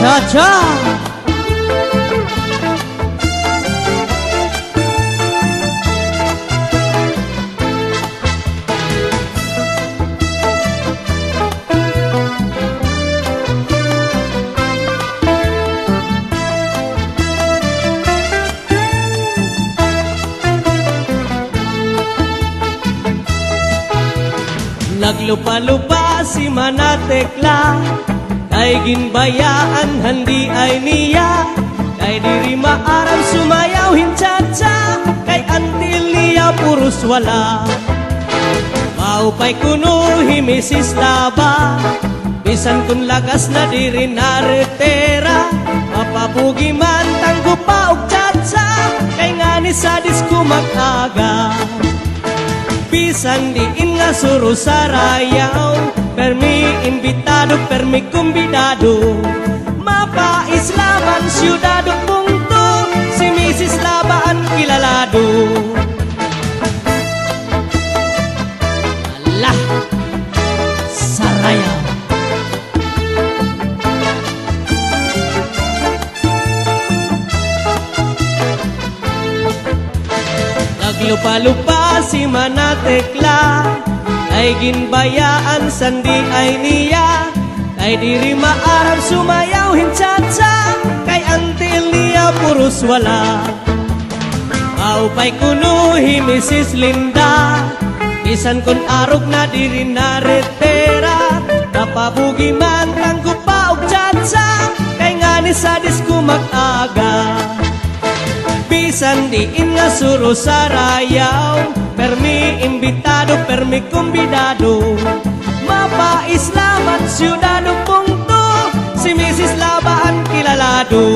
Cha-cha! Naglupa-lupa si Manatekla, kay ginbayaan handi ay niya, kay diri maaram sumayaw hincha-cha, kay antil niya puros wala. Maupay kuno himisis laba, bisan kun lagas na diri naretera, mapabugi man tanggo pa og cha-cha, kay ngani sa disco mag-aga. Bisan diin nga suro sa rayaw, permi imbitado, permi kumbidado, mapaislaman siyudado punto, si Mrs. Labaan kilalado. Alah, sa rayaw. Naglupa-lupa si Manatekla, ay ginbayaan sandi ay niya, kay diri maaram sumayaw hincha-cha, kay antil niya puros wala. Maupay kuno himisis Linda, bisan kun arog na diri naretera, napabugi man tanggo pa og cha-cha, kay ngani sa disco mag-aga. Bisan diin nga suro sa rayaw, permi imbitado, permi kumbidado, mapaislaman siyudado punto, si Mrs. Labaan kilalado.